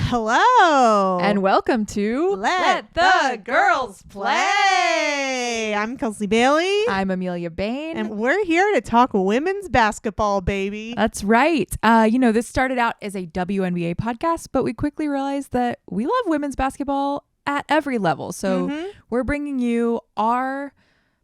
Hello. And welcome to Let the Girls Play. I'm Kelsey Bailey. I'm Amelia Bain. And we're here to talk women's basketball, baby. That's right. This started out as a WNBA podcast, but we quickly realized that we love women's basketball at every level. So we're bringing you our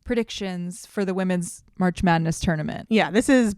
predictions for the women's March Madness tournament. Yeah, this is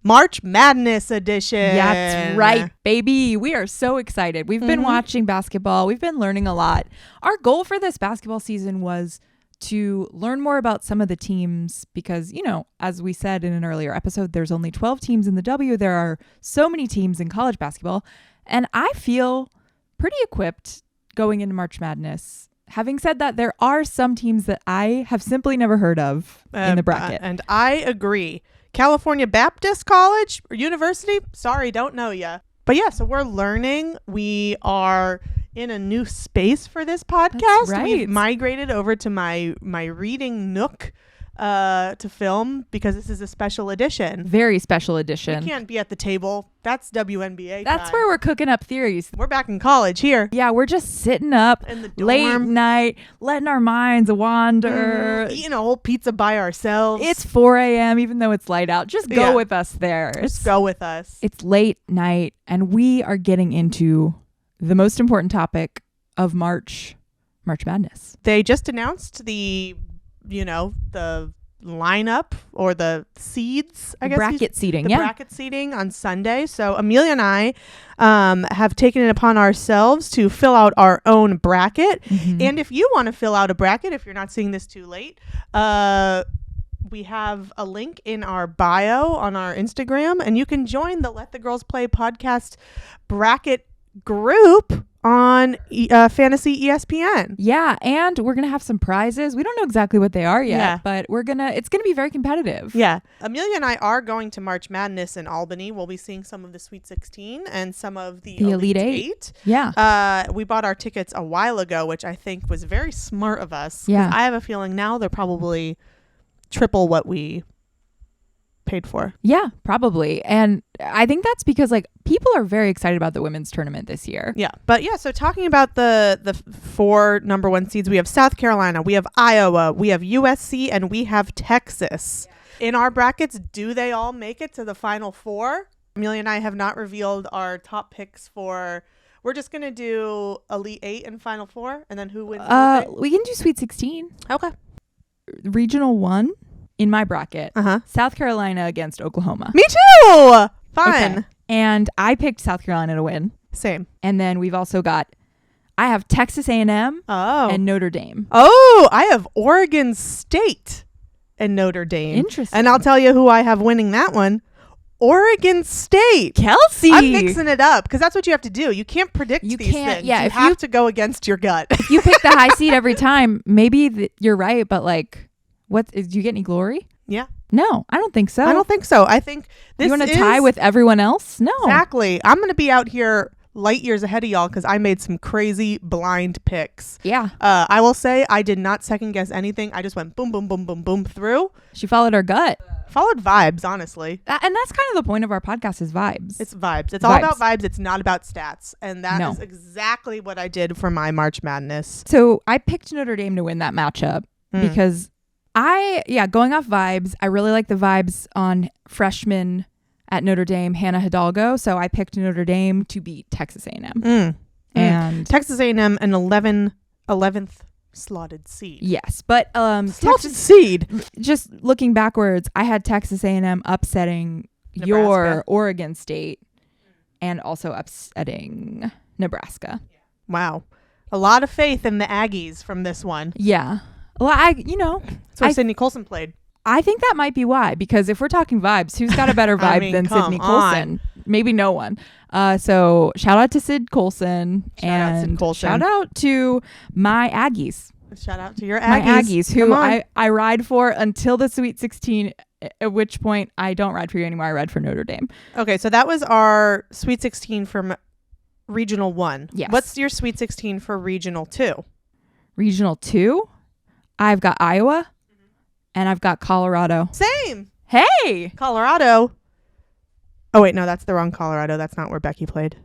March Madness edition. That's right, baby. We are so excited. We've been watching basketball. We've been learning a lot. Our goal for this basketball season was to learn more about some of the teams because, as we said in an earlier episode, there's only 12 teams in the W. There are so many teams in college basketball. And I feel pretty equipped going into March Madness. Having said that, there are some teams that I have simply never heard of in the bracket. And I agree. California Baptist College or University? Sorry, don't know ya. But yeah, so we're learning. We are in a new space for this podcast. That's right. We've migrated over to my reading nook to film because this is a special edition. Very special edition. We can't be at the table. That's WNBA That's time. where we're cooking up theories. We're back in college here. Yeah, we're just sitting up In the dorm. late night, letting our minds wander. Eating a whole pizza by ourselves. It's 4 a.m. even though it's light out. Just go with us there. Just go with us. It's late night, and we are getting into the most important topic of March Madness. They just announced the lineup or the seeds, I guess. Bracket seeding, the bracket seeding on Sunday. So Amelia and I have taken it upon ourselves to fill out our own bracket. And if you want to fill out a bracket, if you're not seeing this too late, we have a link in our bio on our Instagram, and you can join the Let the Girls Play podcast bracket group on Fantasy ESPN. Yeah, and we're going to have some prizes. We don't know exactly what they are yet, but it's going to be very competitive. Yeah. Amelia and I are going to March Madness in Albany. We'll be seeing some of the Sweet 16 and some of the Elite 8. Yeah. We bought our tickets a while ago, which I think was very smart of us. Yeah. I have a feeling now they're probably triple what we paid for. Yeah, probably. And I think that's because people are very excited about the women's tournament this year. Yeah. But yeah, so talking about the 4 number 1 seeds, we have South Carolina, we have Iowa, we have USC, and we have Texas. Yeah. In our brackets, do they all make it to the Final Four? Amelia and I have not revealed our top picks for... We're just going to do Elite 8 and Final Four, and then who wins? We can do Sweet 16. Okay. Regional 1 in my bracket. South Carolina against Oklahoma. Me too. Fun. Okay. And I picked South Carolina to win. Same. And then we've also I have Texas A&M and Notre Dame. Oh, I have Oregon State and Notre Dame. Interesting. And I'll tell you who I have winning that one. Oregon State. Kelsey. I'm mixing it up because that's what you have to do. You can't predict these things. Yeah, you have to go against your gut. If you pick the high seed every time, maybe you're right, but do you get any glory? Yeah. No, I don't think so. I don't think so. I think this You want to tie with everyone else? No. Exactly. I'm going to be out here light years ahead of y'all because I made some crazy blind picks. Yeah. I will say I did not second guess anything. I just went boom, boom, boom, boom, boom through. She followed her gut. Followed vibes, honestly. And that's kind of the point of our podcast is vibes. It's vibes. It's all about vibes. It's not about stats. And that is exactly what I did for my March Madness. So I picked Notre Dame to win that matchup because going off vibes, I really like the vibes on freshman at Notre Dame, Hannah Hidalgo. So I picked Notre Dame to beat Texas A&M. And Texas A&M, an 11th slotted seed. Yes, but slotted seed. Just looking backwards, I had Texas A&M upsetting your Oregon State and also upsetting Nebraska. Wow. A lot of faith in the Aggies from this one. Yeah. Well, that's where Sydney Colson played. I think that might be why, because if we're talking vibes, who's got a better vibe than Sydney Colson? Maybe no one. So shout out to Sid Colson. Shout out to my Aggies. Shout out to your Aggies. My Aggies, who I ride for until the Sweet 16, at which point I don't ride for you anymore. I ride for Notre Dame. Okay, so that was our Sweet 16 from Regional 1. Yes. What's your Sweet 16 for Regional 2? Regional 2? I've got Iowa and I've got Colorado. Same. Hey! Colorado. Oh, wait, no, that's the wrong Colorado. That's not where Becky played.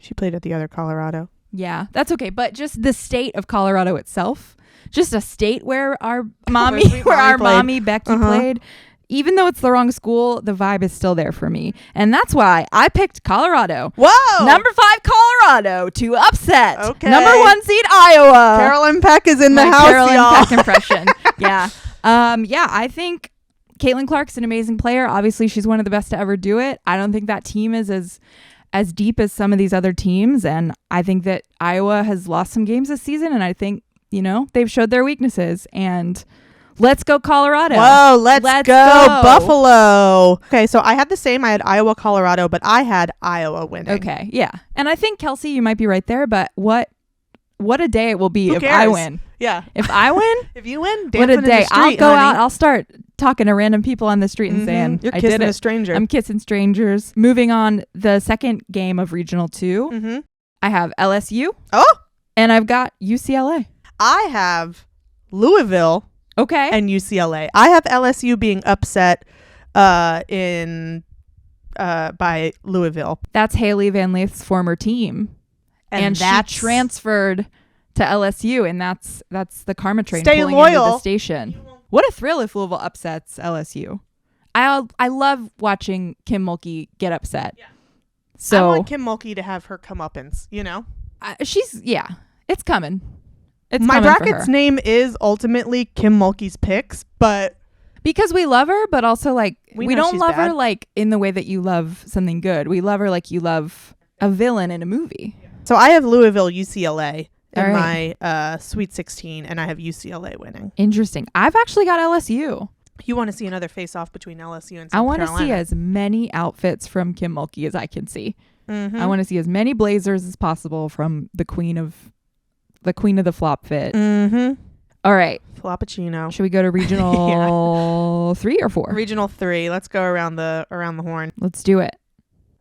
She played at the other Colorado. Yeah, that's okay. But just the state of Colorado itself, just a state where our mommy, mommy Becky played. Even though it's the wrong school, the vibe is still there for me. And that's why I picked Colorado. Whoa! Number 5, Colorado to upset. Okay. Number 1 seed, Iowa. Carolyn Peck is in the house, Carolyn y'all. Peck impression. Yeah. I think Caitlin Clark's an amazing player. Obviously, she's one of the best to ever do it. I don't think that team is as deep as some of these other teams. And I think that Iowa has lost some games this season. And I think, they've showed their weaknesses. And let's go Colorado. Whoa, let's go Buffalo. Okay, so I had the same. I had Iowa, Colorado, but I had Iowa winning. Okay, yeah. And I think, Kelsey, you might be right there, but what a day it will be if I win. Yeah. If I win, if you win, what a day. In the street, I'll go honey. out, I'll start talking to random people on the street and saying, You're I kissing did it. a stranger. I'm kissing strangers. Moving on, the second game of Regional 2, I have LSU. Oh. And I've got UCLA. I have Louisville. Okay. And UCLA. I have LSU being upset by Louisville. That's Haley Van Leith's former team. And she transferred to LSU, and that's the karma train pulling into the station. What a thrill if Louisville upsets LSU. I love watching Kim Mulkey get upset. Yeah. So I want Kim Mulkey to have her comeuppance, it's coming. My bracket's name is ultimately Kim Mulkey's Picks, but because we love her, but also we don't love bad. her in the way that you love something good. We love her like you love a villain in a movie. So I have Louisville, UCLA in right. my Sweet 16, and I have UCLA winning. Interesting. I've actually got LSU. You want to see another face-off between LSU and South Carolina? I want to see as many outfits from Kim Mulkey as I can see. Mm-hmm. I want to see as many blazers as possible from the queen of the flop fit. Mm-hmm. All right. Floppuccino. Should we go to regional 3 or 4? Regional 3. Let's go around the horn. Let's do it.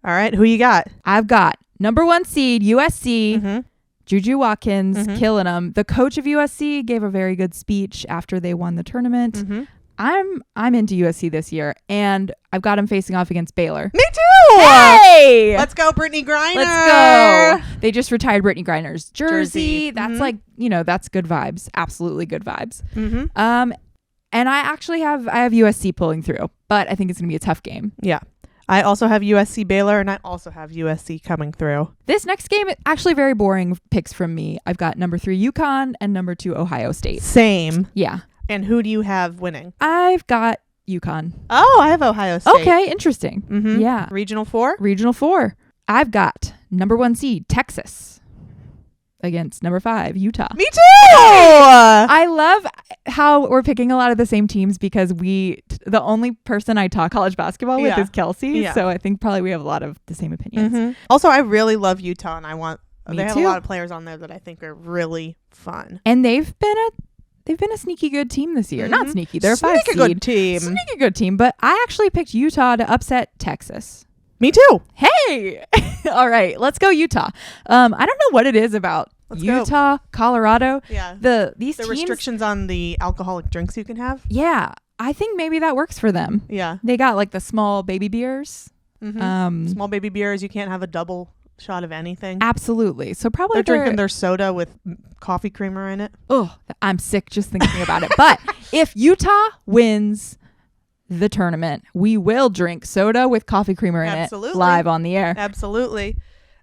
All right. Who you got? I've got number 1 seed USC. Juju Watkins killing them. The coach of USC gave a very good speech after they won the tournament. I'm into USC this year, and I've got him facing off against Baylor. Me too. Hey, let's go, Brittany Griner. Let's go. They just retired Brittany Griner's jersey. That's that's good vibes. Absolutely good vibes. And I actually have USC pulling through, but I think it's gonna be a tough game. Yeah. I also have USC Baylor, and I also have USC coming through. This next game, actually very boring picks from me. I've got number 3 UConn and number 2 Ohio State. Same. Yeah. And who do you have winning? I've got UConn. Oh, I have Ohio State. Okay, interesting. Yeah. Regional 4? Regional 4. I've got number 1 seed Texas against number 5 Utah. Me too. I love how we're picking a lot of the same teams because the only person I talk college basketball with is Kelsey. Yeah. So I think probably we have a lot of the same opinions. Also, I really love Utah, and they have too. a lot of players on there that I think are really fun. And they've been a sneaky good team this year. Not sneaky. They're a 5 seed. Good team. Sneaky good team. But I actually picked Utah to upset Texas. Me too. Hey. All right. Let's go Utah. I don't know what it is about Utah, Colorado. Yeah. These teams, restrictions on the alcoholic drinks you can have. Yeah. I think maybe that works for them. Yeah. They got the small baby beers. Small baby beers. You can't have a double shot of anything. Absolutely. So probably they're drinking their soda with coffee creamer in it. Oh, I'm sick just thinking about it. But if Utah wins the tournament, we will drink soda with coffee creamer in it live on the air. Absolutely.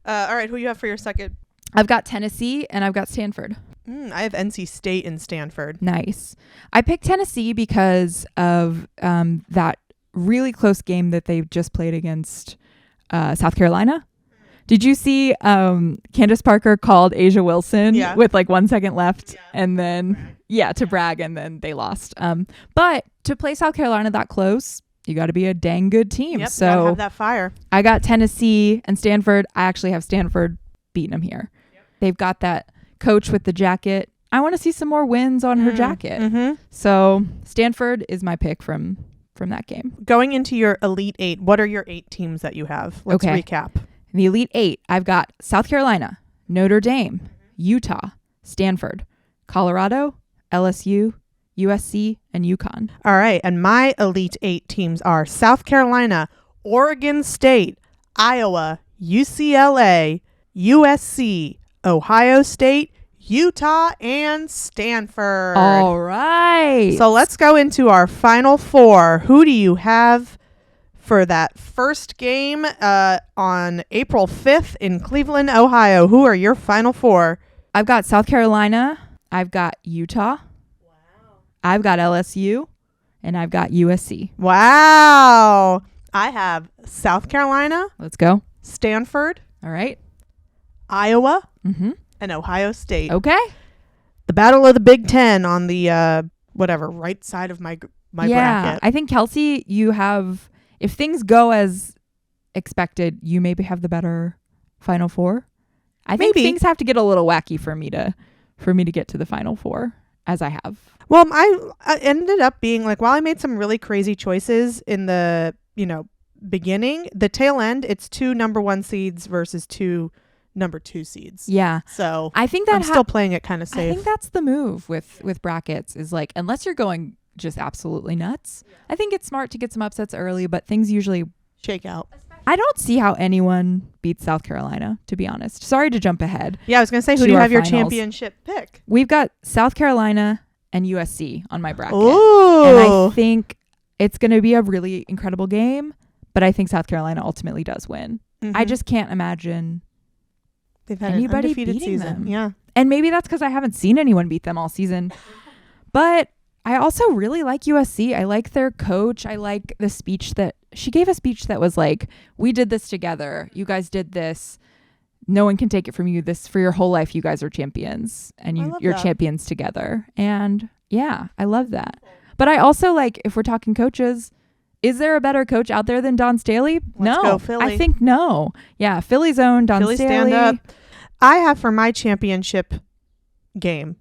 All right. Who you have for your second? I've got Tennessee and I've got Stanford. I have NC State and Stanford. Nice. I picked Tennessee because of that really close game that they just played against South Carolina. Did you see Candace Parker called Asia Wilson with 1 second left and then to brag, and then they lost. But to play South Carolina that close, you got to be a dang good team. Yep, so gotta have that fire. I got Tennessee and Stanford. I actually have Stanford beating them here. Yep. They've got that coach with the jacket. I want to see some more wins on her jacket. So Stanford is my pick from that game. Going into your Elite 8, what are your 8 teams that you have? Let's recap. In the Elite 8, I've got South Carolina, Notre Dame, Utah, Stanford, Colorado, LSU, USC, and UConn. All right. And my Elite 8 teams are South Carolina, Oregon State, Iowa, UCLA, USC, Ohio State, Utah, and Stanford. All right. So let's go into our Final Four. Who do you have for that first game on April 5th in Cleveland, Ohio? Who are your Final Four? I've got South Carolina. I've got Utah. Wow. I've got LSU. And I've got USC. Wow. I have South Carolina. Let's go. Stanford. All right. Iowa. And Ohio State. Okay. The battle of the Big Ten on the right side of my bracket. I think, Kelsey, you have, if things go as expected, you maybe have the better Final Four. I think things have to get a little wacky for me to get to the Final Four, as I have. Well, I ended up being like, while I made some really crazy choices in the, beginning, the tail end, it's 2 number 1 seeds versus 2 number 2 seeds. Yeah. So I think that I'm still playing it kind of safe. I think that's the move with brackets, is like, unless you're going just absolutely nuts, I think it's smart to get some upsets early, but things usually shake out. I don't see how anyone beats South Carolina, to be honest. Sorry to jump ahead. Yeah, I was going to say, who do you have your championship pick? We've got South Carolina and USC on my bracket. Ooh. And I think it's going to be a really incredible game, but I think South Carolina ultimately does win. I just can't imagine they've had anybody an undefeated beating season. them. Yeah. And maybe that's because I haven't seen anyone beat them all season. But I also really like USC. I like their coach. I like the speech that she gave, a speech that was like, we did this together. You guys did this. No one can take it from you. This, for your whole life, you guys are champions, and you're champions together. And yeah, I love that. But I also like, if we're talking coaches, is there a better coach out there than Dawn Staley? Let's go, Philly. I think no. Yeah, Philly's own Dawn Staley. Stand up. I have for my championship game,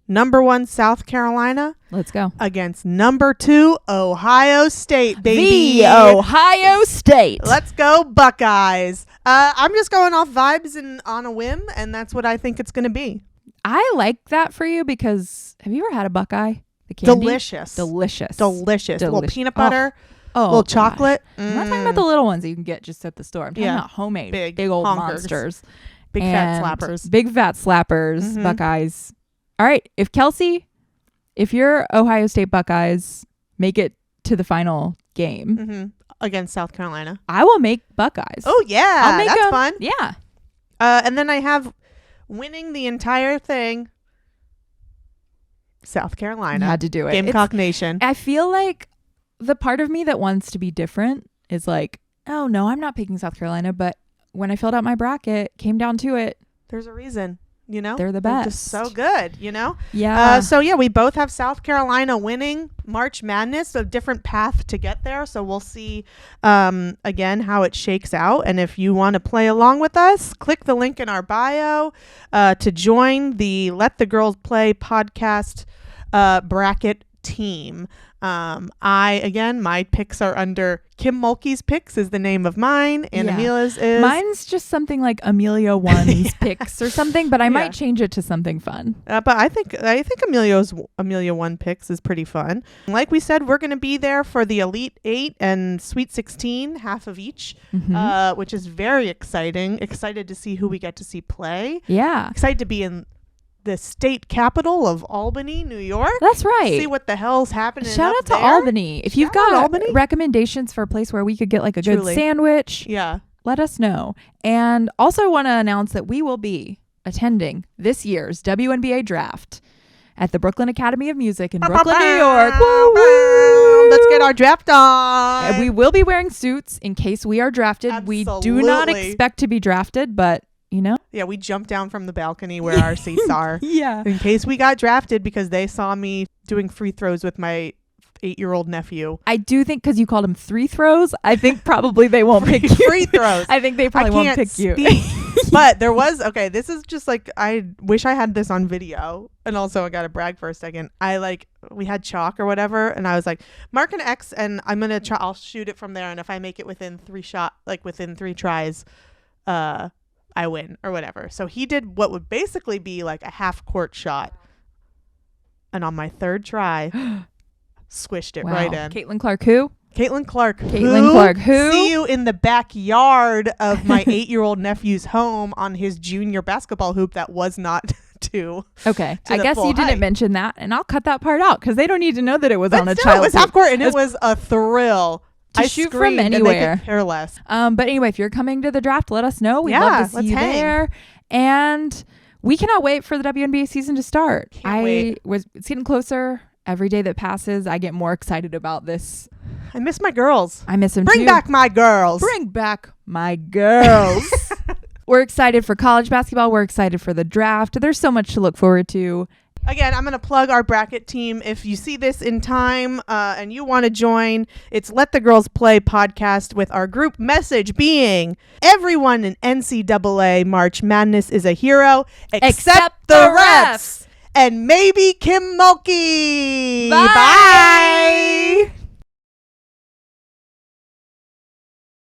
number 1 South Carolina. Let's go. Against number 2 Ohio State, baby. The Ohio State. Let's go Buckeyes. I'm just going off vibes and on a whim, and that's what I think it's going to be. I like that for you because, have you ever had a Buckeye? The candy? Delicious. Delicious. Little peanut butter. Oh, little chocolate. I'm not talking about the little ones that you can get just at the store. I'm talking about homemade, big old honkers. monsters. Big fat slappers. Big fat slappers, Buckeyes. All right. If your Ohio State Buckeyes make it to the final game against South Carolina, I will make Buckeyes. Oh, yeah. I'll make that's them. fun. Yeah. And then I have winning the entire thing, South Carolina. You had to do it. Gamecock Nation. I feel like the part of me that wants to be different is like, oh, no, I'm not picking South Carolina. But when I filled out my bracket, came down to it. There's a reason, They're the best. They're just so good, Yeah. So, we both have South Carolina winning March Madness, a different path to get there. So we'll see, again, how it shakes out. And if you want to play along with us, click the link in our bio to join the Let the Girls Play podcast bracket team. My picks are under Kim Mulkey's picks is the name of mine, and Amelia's is. Mine's just something like Amelia One's picks or something, but I might change it to something fun. But I think Amelia One picks is pretty fun. Like we said, we're going to be there for the Elite 8 and Sweet 16, half of each, which is very exciting. Excited to see who we get to see play. Yeah. Excited to be in the state capital of Albany, New York. That's right. See what the hell's happening. Shout out to Albany. If you've got recommendations for a place where we could get like a good sandwich, let us know. And also want to announce that we will be attending this year's WNBA draft at the Brooklyn Academy of Music in Brooklyn, New York. Let's get our draft on. And we will be wearing suits in case we are drafted. Absolutely. We do not expect to be drafted, but yeah, we jumped down from the balcony where our seats are. Yeah. In case we got drafted because they saw me doing free throws with my 8-year-old nephew. I do think because you called him 3 throws, I think probably they won't pick you. Free throws. I think they probably won't pick you. But there was, this is just like, I wish I had this on video. And also I got to brag for a second. We had chalk or whatever. And I was like, mark an X and I'm going to try, I'll shoot it from there. And if I make it within 3 tries, I win or whatever. So he did what would basically be like a half court shot. And on my 3rd try, squished it right in. Caitlin Clark who? Caitlin Clark. Caitlin Clark. Who? See you in the backyard of my 8-year-old nephew's home on his junior basketball hoop that was not Okay. to I the guess full you didn't height. mention that, and I'll cut that part out because they don't need to know that it was But on a still, child. it was half court, and it was a thrill. To I shoot from screamed, and they anywhere. could care less. But anyway, if you're coming to the draft, let us know. We'd Yeah, love to see let's you hang. there. And we cannot wait for the WNBA season to start. Can't wait. It's getting closer. Every day that passes, I get more excited about this. I miss my girls. I miss them Bring too. back my girls. Bring back my girls. We're excited for college basketball. We're excited for the draft. There's so much to look forward to. Again, I'm going to plug our bracket team. If you see this in time and you want to join, it's Let the Girls Play podcast with our group message being everyone in NCAA March Madness is a hero except the refs. And maybe Kim Mulkey. Bye. Bye.